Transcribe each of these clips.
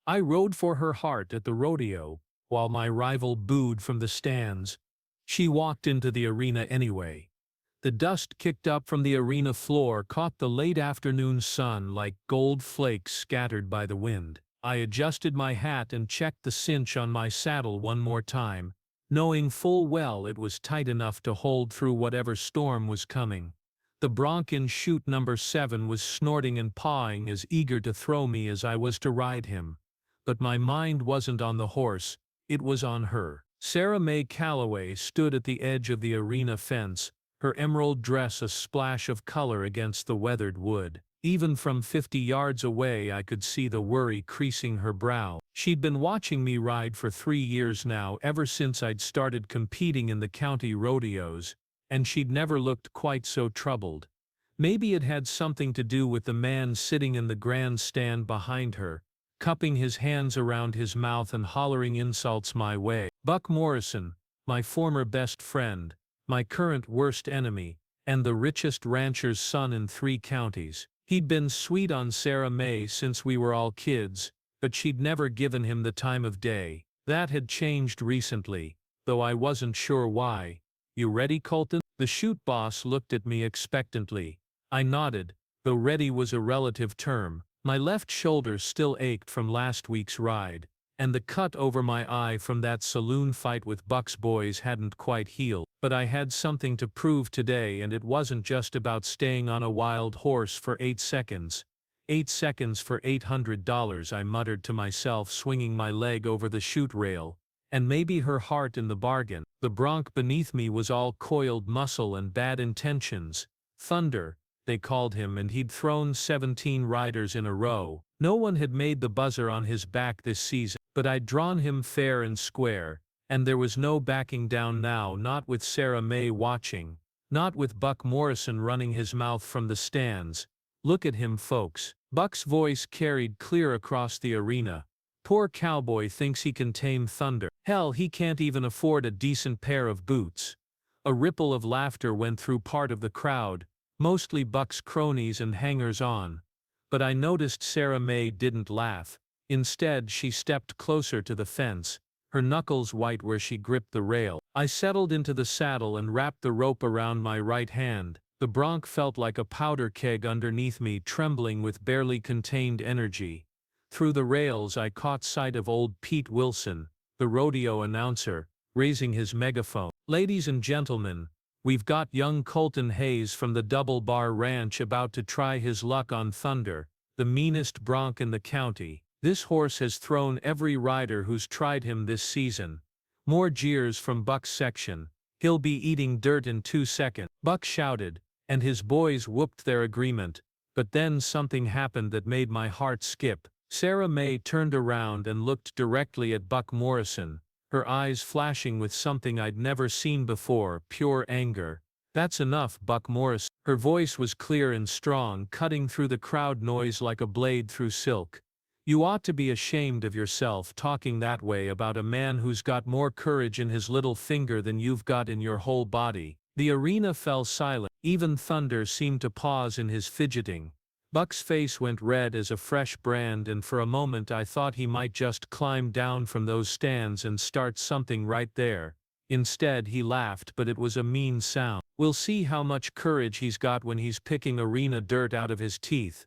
I rode for her heart at the rodeo, while my rival booed from the stands. She walked into the arena anyway. The dust kicked up from the arena floor caught the late afternoon sun like gold flakes scattered by the wind. I adjusted my hat and checked the cinch on my saddle one more time, knowing full well it was tight enough to hold through whatever storm was coming. The bronc in chute number 7 was snorting and pawing as eager to throw me as I was to ride him. But my mind wasn't on the horse, it was on her. Sarah Mae Calloway stood at the edge of the arena fence, her emerald dress a splash of color against the weathered wood. Even from 50 yards away I could see the worry creasing her brow. She'd been watching me ride for 3 years now, ever since I'd started competing in the county rodeos, and she'd never looked quite so troubled. Maybe it had something to do with the man sitting in the grandstand behind her, cupping his hands around his mouth and hollering insults my way. Buck Morrison, my former best friend, my current worst enemy, and the richest rancher's son in 3 counties. He'd been sweet on Sarah Mae since we were all kids, but she'd never given him the time of day. That had changed recently, though I wasn't sure why. "You ready, Colton?" The chute boss looked at me expectantly. I nodded, though ready was a relative term. My left shoulder still ached from last week's ride, and the cut over my eye from that saloon fight with Buck's boys hadn't quite healed. But I had something to prove today, and it wasn't just about staying on a wild horse for 8 seconds. 8 seconds for $800, I muttered to myself, swinging my leg over the chute rail. And maybe her heart in the bargain. The bronc beneath me was all coiled muscle and bad intentions. Thunder, they called him, and he'd thrown 17 riders in a row. No one had made the buzzer on his back this season, but I'd drawn him fair and square. And there was no backing down now, not with Sarah Mae watching, not with Buck Morrison running his mouth from the stands. "Look at him, folks." Buck's voice carried clear across the arena. "Poor cowboy thinks he can tame thunder. Hell, he can't even afford a decent pair of boots." A ripple of laughter went through part of the crowd, mostly Buck's cronies and hangers-on. But I noticed Sarah Mae didn't laugh. Instead, she stepped closer to the fence, her knuckles white where she gripped the rail. I settled into the saddle and wrapped the rope around my right hand. The bronc felt like a powder keg underneath me, trembling with barely contained energy. Through the rails I caught sight of old Pete Wilson, the rodeo announcer, raising his megaphone. "Ladies and gentlemen, we've got young Colton Hayes from the Double Bar Ranch about to try his luck on Thunder, the meanest bronc in the county. This horse has thrown every rider who's tried him this season." More jeers from Buck's section. "He'll be eating dirt in 2 seconds. Buck shouted, and his boys whooped their agreement. But then something happened that made my heart skip. Sarah Mae turned around and looked directly at Buck Morrison, her eyes flashing with something I'd never seen before, pure anger. "That's enough, Buck Morrison." Her voice was clear and strong, cutting through the crowd noise like a blade through silk. "You ought to be ashamed of yourself talking that way about a man who's got more courage in his little finger than you've got in your whole body." The arena fell silent. Even Thunder seemed to pause in his fidgeting. Buck's face went red as a fresh brand, and for a moment I thought he might just climb down from those stands and start something right there. Instead, he laughed, but it was a mean sound. "We'll see how much courage he's got when he's picking arena dirt out of his teeth."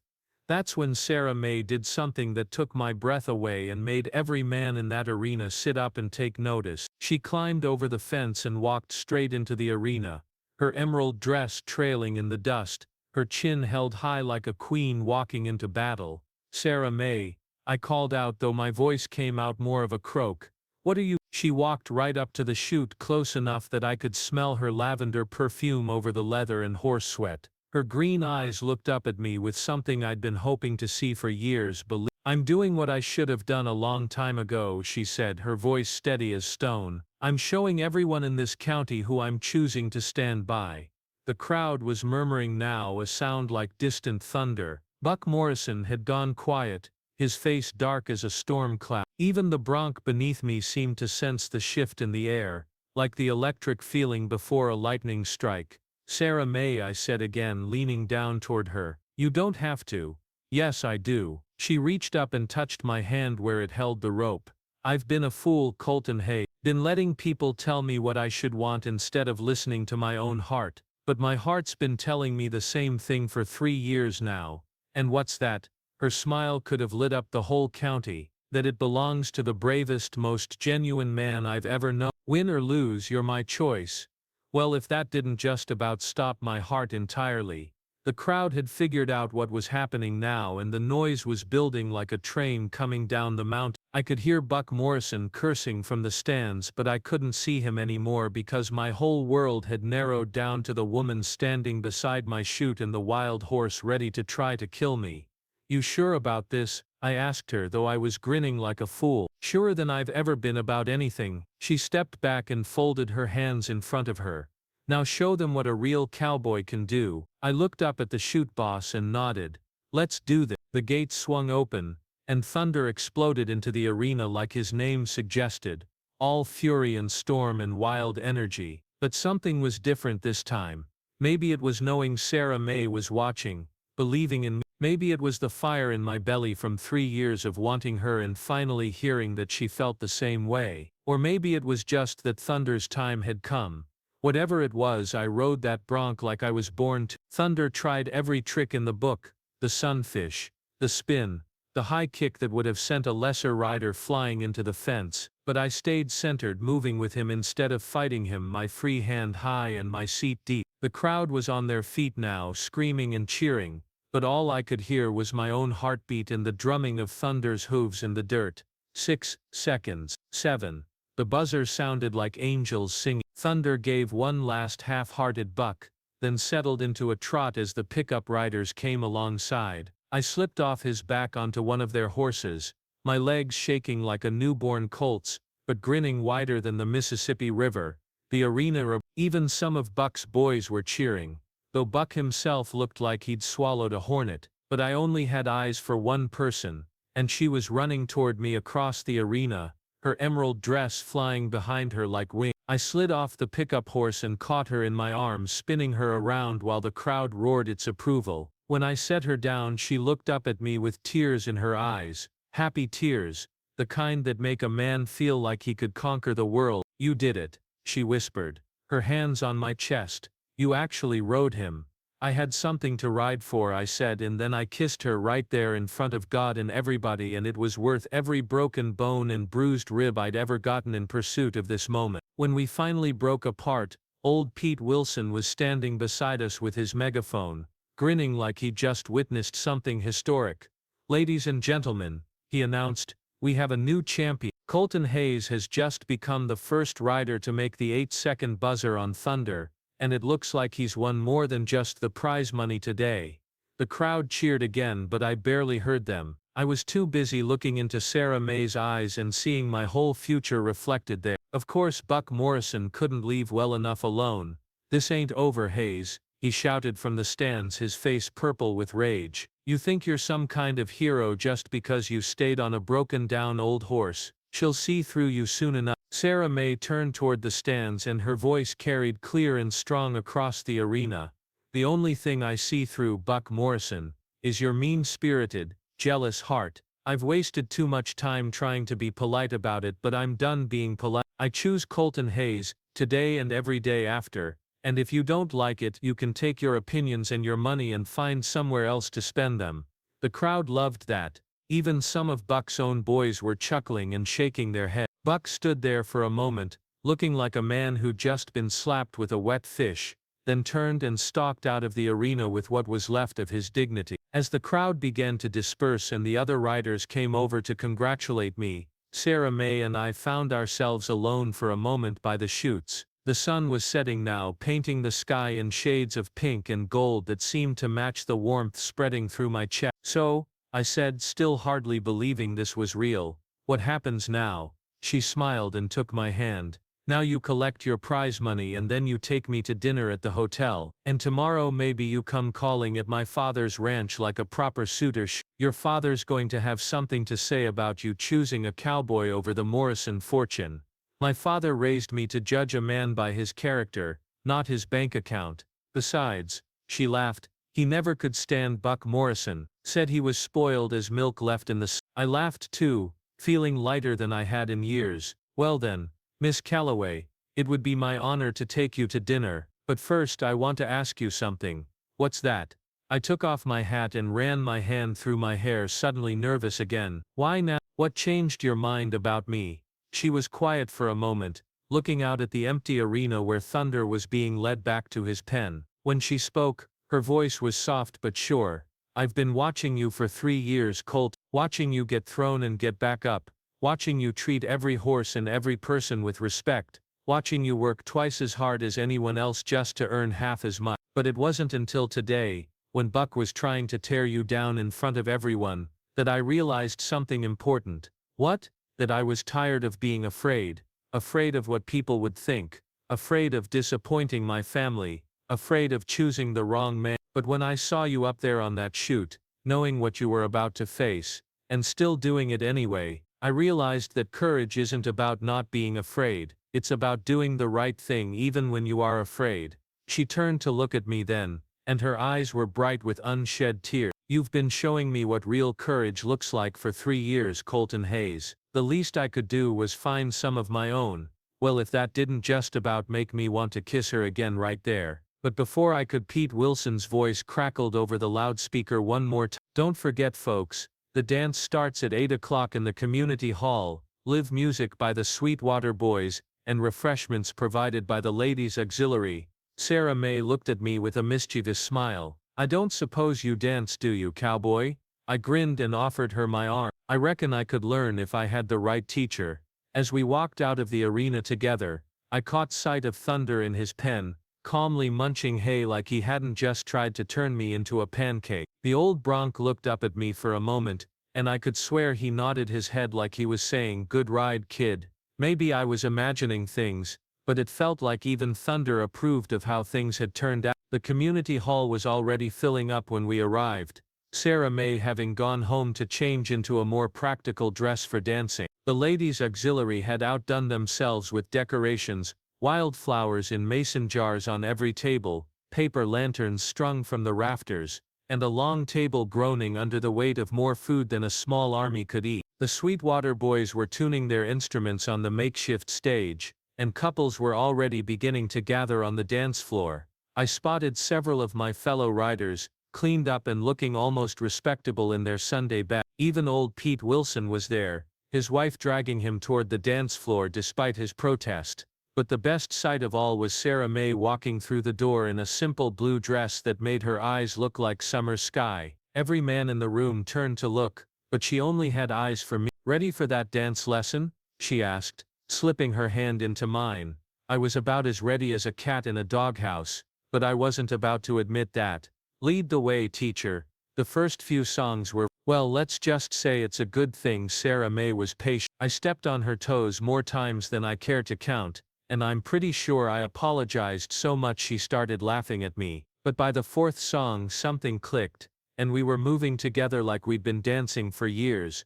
That's when Sarah Mae did something that took my breath away and made every man in that arena sit up and take notice. She climbed over the fence and walked straight into the arena, her emerald dress trailing in the dust, her chin held high like a queen walking into battle. "Sarah Mae," I called out, though my voice came out more of a croak. "What are you—" She walked right up to the chute, close enough that I could smell her lavender perfume over the leather and horse sweat. Her green eyes looked up at me with something I'd been hoping to see for years. "I'm doing what I should have done a long time ago," she said, her voice steady as stone. "I'm showing everyone in this county who I'm choosing to stand by." The crowd was murmuring now, a sound like distant thunder. Buck Morrison had gone quiet, his face dark as a storm cloud. Even the bronc beneath me seemed to sense the shift in the air, like the electric feeling before a lightning strike. "Sarah Mae," I said again, leaning down toward her. "You don't have to." "Yes, I do." She reached up and touched my hand where it held the rope. I've been a fool, Colton Hayes. Been letting people tell me what I should want instead of listening to my own heart. But my heart's been telling me the same thing for 3 years now. And what's that? Her smile could have lit up the whole county. That it belongs to the bravest, most genuine man I've ever known. Win or lose, you're my choice. Well, if that didn't just about stop my heart entirely. The crowd had figured out what was happening now, and the noise was building like a train coming down the mountain. I could hear Buck Morrison cursing from the stands, but I couldn't see him anymore because my whole world had narrowed down to the woman standing beside my chute and the wild horse ready to try to kill me. You sure about this? I asked her, though I was grinning like a fool. Surer than I've ever been about anything. She stepped back and folded her hands in front of her. Now show them what a real cowboy can do. I looked up at the chute boss and nodded. Let's do this. The gates swung open, and thunder exploded into the arena like his name suggested, all fury and storm and wild energy. But something was different this time. Maybe it was knowing Sarah May was watching, believing in me. Maybe it was the fire in my belly from 3 years of wanting her and finally hearing that she felt the same way. Or maybe it was just that Thunder's time had come. Whatever it was, I rode that bronc like I was born to. Thunder tried every trick in the book, the sunfish, the spin, the high kick that would have sent a lesser rider flying into the fence, but I stayed centered, moving with him instead of fighting him, my free hand high and my seat deep. The crowd was on their feet now, screaming and cheering, but all I could hear was my own heartbeat and the drumming of Thunder's hooves in the dirt. 6 seconds. 7. The buzzer sounded like angels singing. Thunder gave one last half-hearted buck, then settled into a trot as the pickup riders came alongside. I slipped off his back onto one of their horses, my legs shaking like a newborn colt's, but grinning wider than the Mississippi River. The arena, even some of Buck's boys were cheering, though Buck himself looked like he'd swallowed a hornet. But I only had eyes for one person, and she was running toward me across the arena, her emerald dress flying behind her like wings. I slid off the pickup horse and caught her in my arms, spinning her around while the crowd roared its approval. When I set her down, she looked up at me with tears in her eyes, happy tears, the kind that make a man feel like he could conquer the world. You did it, she whispered, her hands on my chest. You actually rode him. I had something to ride for, I said, and then I kissed her right there in front of God and everybody, and it was worth every broken bone and bruised rib I'd ever gotten in pursuit of this moment. When we finally broke apart, old Pete Wilson was standing beside us with his megaphone, grinning like he'd just witnessed something historic. Ladies and gentlemen, he announced, we have a new champion. Colton Hayes has just become the first rider to make the 8-second buzzer on Thunder, and it looks like he's won more than just the prize money today. The crowd cheered again, but I barely heard them. I was too busy looking into Sarah May's eyes and seeing my whole future reflected there. Of course, Buck Morrison couldn't leave well enough alone. This ain't over, Hayes, he shouted from the stands, his face purple with rage. You think you're some kind of hero just because you stayed on a broken-down old horse. She'll see through you soon enough. Sarah May turned toward the stands, and her voice carried clear and strong across the arena. The only thing I see through, Buck Morrison, is your mean-spirited, jealous heart. I've wasted too much time trying to be polite about it, but I'm done being polite. I choose Colton Hayes, today and every day after, and if you don't like it, you can take your opinions and your money and find somewhere else to spend them. The crowd loved that. Even some of Buck's own boys were chuckling and shaking their heads. Buck stood there for a moment, looking like a man who'd just been slapped with a wet fish, then turned and stalked out of the arena with what was left of his dignity. As the crowd began to disperse and the other riders came over to congratulate me, Sarah May and I found ourselves alone for a moment by the chutes. The sun was setting now, painting the sky in shades of pink and gold that seemed to match the warmth spreading through my chest. So, I said, still hardly believing this was real, what happens now? She smiled and took my hand. Now you collect your prize money and then you take me to dinner at the hotel, and tomorrow maybe you come calling at my father's ranch like a proper suitor. Your father's going to have something to say about you choosing a cowboy over the Morrison fortune. My father raised me to judge a man by his character, not his bank account. Besides, she laughed, He never could stand Buck Morrison, said he was spoiled as milk left in the I laughed too, feeling lighter than I had in years. Well then, Miss Calloway, it would be my honor to take you to dinner, but first I want to ask you something. What's that? I took off my hat and ran my hand through my hair, suddenly nervous again. Why now? What changed your mind about me? She was quiet for a moment, looking out at the empty arena where Thunder was being led back to his pen. When she spoke, her voice was soft but sure. I've been watching you for 3 years, Colt, watching you get thrown and get back up, watching you treat every horse and every person with respect, watching you work twice as hard as anyone else just to earn half as much. But it wasn't until today, when Buck was trying to tear you down in front of everyone, that I realized something important. What? That I was tired of being afraid. Afraid of what people would think. Afraid of disappointing my family. Afraid of choosing the wrong man. But when I saw you up there on that chute, knowing what you were about to face, and still doing it anyway, I realized that courage isn't about not being afraid. It's about doing the right thing even when you are afraid. She turned to look at me then, and her eyes were bright with unshed tears. You've been showing me what real courage looks like for 3 years, Colton Hayes. The least I could do was find some of my own. Well, if that didn't just about make me want to kiss her again right there. But before I could, Pete Wilson's voice crackled over the loudspeaker one more time. Don't forget, folks, the dance starts at 8 o'clock in the community hall, live music by the Sweetwater Boys, and refreshments provided by the Ladies' Auxiliary. Sarah May looked at me with a mischievous smile. I don't suppose you dance, do you, cowboy? I grinned and offered her my arm. I reckon I could learn if I had the right teacher. As we walked out of the arena together, I caught sight of Thunder in his pen, calmly munching hay like he hadn't just tried to turn me into a pancake. The old bronc looked up at me for a moment, and I could swear he nodded his head like he was saying, "Good ride, kid." Maybe I was imagining things, but it felt like even Thunder approved of how things had turned out. The community hall was already filling up when we arrived, Sarah May having gone home to change into a more practical dress for dancing. The Ladies' Auxiliary had outdone themselves with decorations, wildflowers in mason jars on every table, paper lanterns strung from the rafters, and a long table groaning under the weight of more food than a small army could eat. The Sweetwater Boys were tuning their instruments on the makeshift stage, and couples were already beginning to gather on the dance floor. I spotted several of my fellow riders, cleaned up and looking almost respectable in their Sunday best. Even old Pete Wilson was there, his wife dragging him toward the dance floor despite his protest. But the best sight of all was Sarah May walking through the door in a simple blue dress that made her eyes look like summer sky. Every man in the room turned to look, but she only had eyes for me. "Ready for that dance lesson?" she asked, slipping her hand into mine. I was about as ready as a cat in a doghouse, but I wasn't about to admit that. "Lead the way, teacher." The first few songs were, well, let's just say it's a good thing Sarah May was patient. I stepped on her toes more times than I care to count, and I'm pretty sure I apologized so much she started laughing at me. But by the fourth song something clicked, and we were moving together like we'd been dancing for years.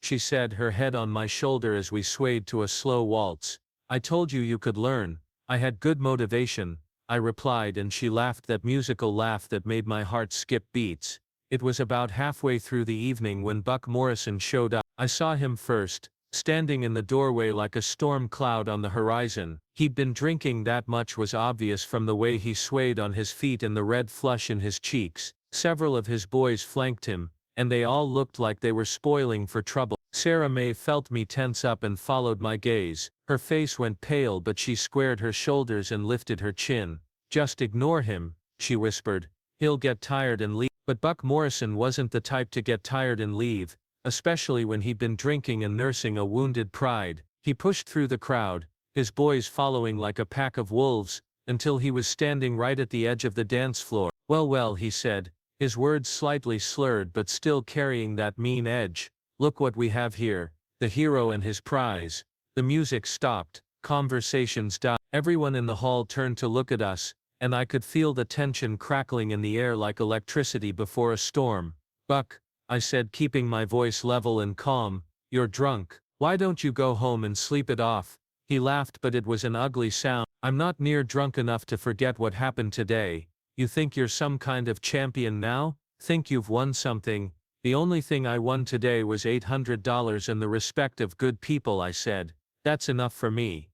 She said, her head on my shoulder as we swayed to a slow waltz. "I told you you could learn. I had good motivation," I replied, and she laughed that musical laugh that made my heart skip beats. It was about halfway through the evening when Buck Morrison showed up. I saw him first, standing in the doorway like a storm cloud on the horizon. He'd been drinking, that much was obvious from the way he swayed on his feet and the red flush in his cheeks. Several of his boys flanked him, and they all looked like they were spoiling for trouble. Sarah May felt me tense up and followed my gaze. Her face went pale, but she squared her shoulders and lifted her chin. "Just ignore him," she whispered. "He'll get tired and leave." But Buck Morrison wasn't the type to get tired and leave, especially when he'd been drinking and nursing a wounded pride. He pushed through the crowd, his boys following like a pack of wolves, until he was standing right at the edge of the dance floor. "Well, well," he said, his words slightly slurred but still carrying that mean edge. "Look what we have here, the hero and his prize." The music stopped, conversations died. Everyone in the hall turned to look at us, and I could feel the tension crackling in the air like electricity before a storm. "Buck," I said, keeping my voice level and calm, "you're drunk. Why don't you go home and sleep it off?" He laughed, but it was an ugly sound. "I'm not near drunk enough to forget what happened today. You think you're some kind of champion now? Think you've won something? The only thing I won today was $800 and the respect of good people, I said. That's enough for me.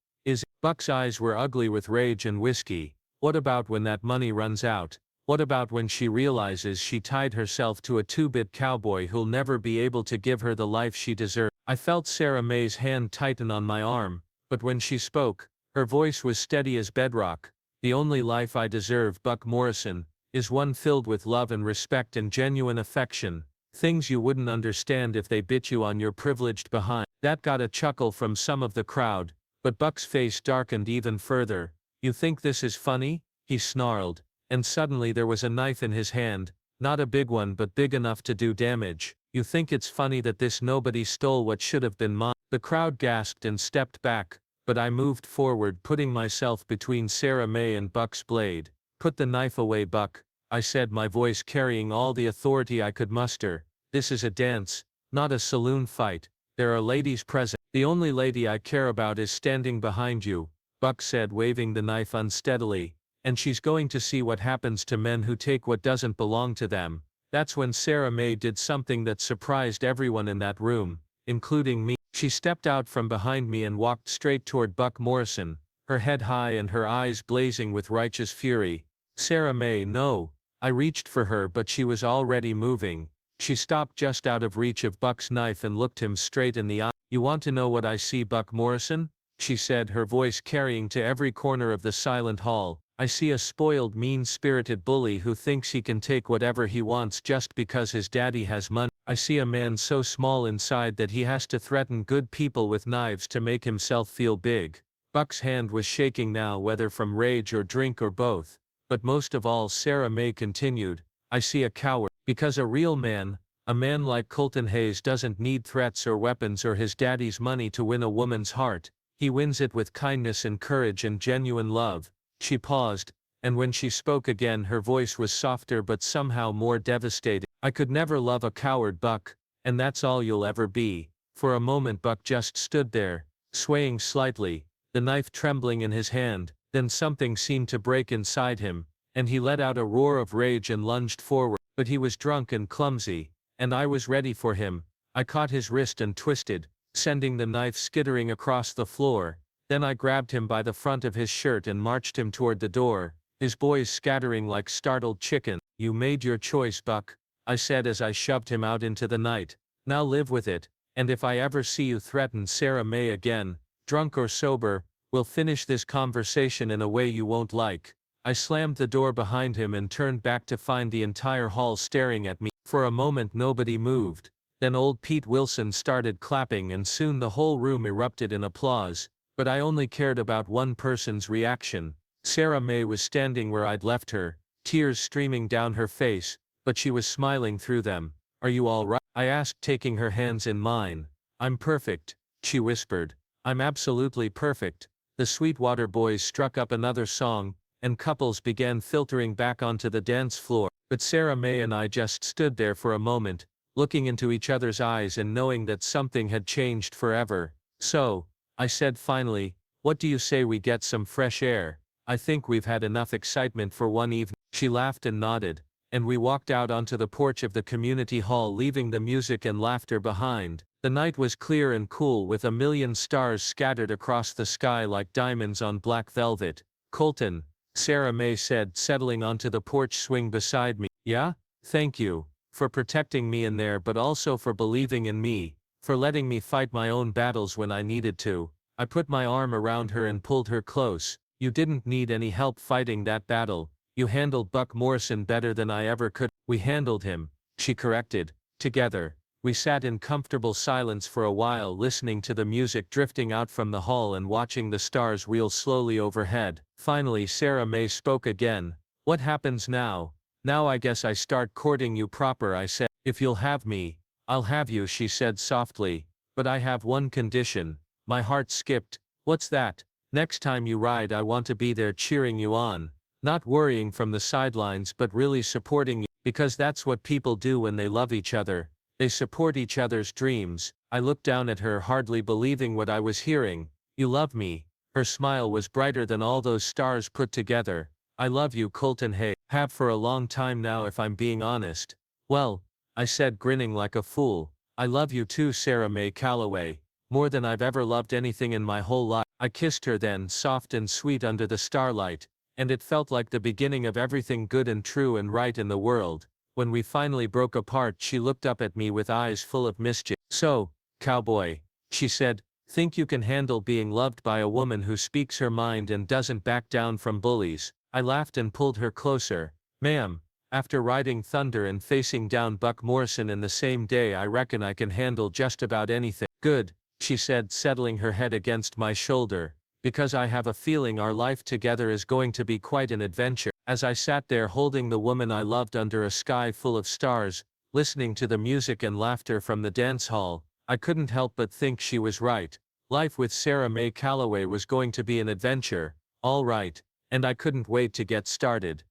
Buck's eyes were ugly with rage and whiskey. What about when that money runs out? What about when she realizes she tied herself to a two-bit cowboy who'll never be able to give her the life she deserves? I felt Sarah May's hand tighten on my arm, but when she spoke, her voice was steady as bedrock. The only life I deserve, Buck Morrison, is one filled with love and respect and genuine affection, things you wouldn't understand if they bit you on your privileged behind. That got a chuckle from some of the crowd, but Buck's face darkened even further. You think this is funny? He snarled, and suddenly there was a knife in his hand, not a big one but big enough to do damage. You think it's funny that this nobody stole what should have been mine? The crowd gasped and stepped back, but I moved forward, putting myself between Sarah May and Buck's blade. Put the knife away, Buck, I said, my voice carrying all the authority I could muster. This is a dance, not a saloon fight. There are ladies present. The only lady I care about is standing behind you, Buck said, waving the knife unsteadily, and she's going to see what happens to men who take what doesn't belong to them. That's when Sarah May did something that surprised everyone in that room, including me. She stepped out from behind me and walked straight toward Buck Morrison, her head high and her eyes blazing with righteous fury. Sarah May, no. I reached for her, but she was already moving. She stopped just out of reach of Buck's knife and looked him straight in the eye. You want to know what I see, Buck Morrison? She said, her voice carrying to every corner of the silent hall. I see a spoiled, mean-spirited bully who thinks he can take whatever he wants just because his daddy has money. I see a man so small inside that he has to threaten good people with knives to make himself feel big. Buck's hand was shaking now, whether from rage or drink or both. But most of all, Sarah May continued, I see a coward. Because a real man, a man like Colton Hayes, doesn't need threats or weapons or his daddy's money to win a woman's heart. He wins it with kindness and courage and genuine love. She paused, and when she spoke again her voice was softer but somehow more devastating. I could never love a coward, Buck, and that's all you'll ever be. For a moment Buck just stood there, swaying slightly, the knife trembling in his hand. Then something seemed to break inside him, and he let out a roar of rage and lunged forward. But he was drunk and clumsy, and I was ready for him. I caught his wrist and twisted, sending the knife skittering across the floor. Then I grabbed him by the front of his shirt and marched him toward the door, his boys scattering like startled chickens. You made your choice, Buck, I said as I shoved him out into the night. Now live with it, and if I ever see you threaten Sarah May again, drunk or sober, we'll finish this conversation in a way you won't like. I slammed the door behind him and turned back to find the entire hall staring at me. For a moment nobody moved. Then old Pete Wilson started clapping and soon the whole room erupted in applause. But I only cared about one person's reaction. Sarah May was standing where I'd left her, tears streaming down her face, but she was smiling through them. Are you all right? I asked, taking her hands in mine. I'm perfect, she whispered. I'm absolutely perfect. The Sweetwater Boys struck up another song, and couples began filtering back onto the dance floor. But Sarah May and I just stood there for a moment, looking into each other's eyes and knowing that something had changed forever. So, I said finally, what do you say we get some fresh air? I think we've had enough excitement for one evening. She laughed and nodded, and we walked out onto the porch of the community hall, leaving the music and laughter behind. The night was clear and cool, with a million stars scattered across the sky like diamonds on black velvet. Colton, Sarah May said, settling onto the porch swing beside me. Yeah? Thank you. For protecting me in there, but also for believing in me. For letting me fight my own battles when I needed to. I put my arm around her and pulled her close. You didn't need any help fighting that battle. You handled Buck Morrison better than I ever could. We handled him, she corrected. Together. We sat in comfortable silence for a while, listening to the music drifting out from the hall and watching the stars wheel slowly overhead. Finally Sarah May spoke again. What happens now? Now I guess I start courting you proper, I said. If you'll have me, I'll have you, she said softly. But I have one condition. My heart skipped. What's that? Next time you ride I want to be there cheering you on. Not worrying from the sidelines but really supporting you. Because that's what people do when they love each other. They support each other's dreams. I looked down at her, hardly believing what I was hearing. You love me. Her smile was brighter than all those stars put together. I love you, Colton Hay. Have for a long time now if I'm being honest. Well, I said grinning like a fool, I love you too Sarah May Calloway, more than I've ever loved anything in my whole life. I kissed her then, soft and sweet under the starlight, and it felt like the beginning of everything good and true and right in the world. When we finally broke apart she looked up at me with eyes full of mischief. So, cowboy, she said, think you can handle being loved by a woman who speaks her mind and doesn't back down from bullies? I laughed and pulled her closer. Ma'am, after riding thunder and facing down Buck Morrison in the same day I reckon I can handle just about anything. Good, she said, settling her head against my shoulder, because I have a feeling our life together is going to be quite an adventure. As I sat there holding the woman I loved under a sky full of stars, listening to the music and laughter from the dance hall, I couldn't help but think she was right. Life with Sarah May Calloway was going to be an adventure, all right, and I couldn't wait to get started.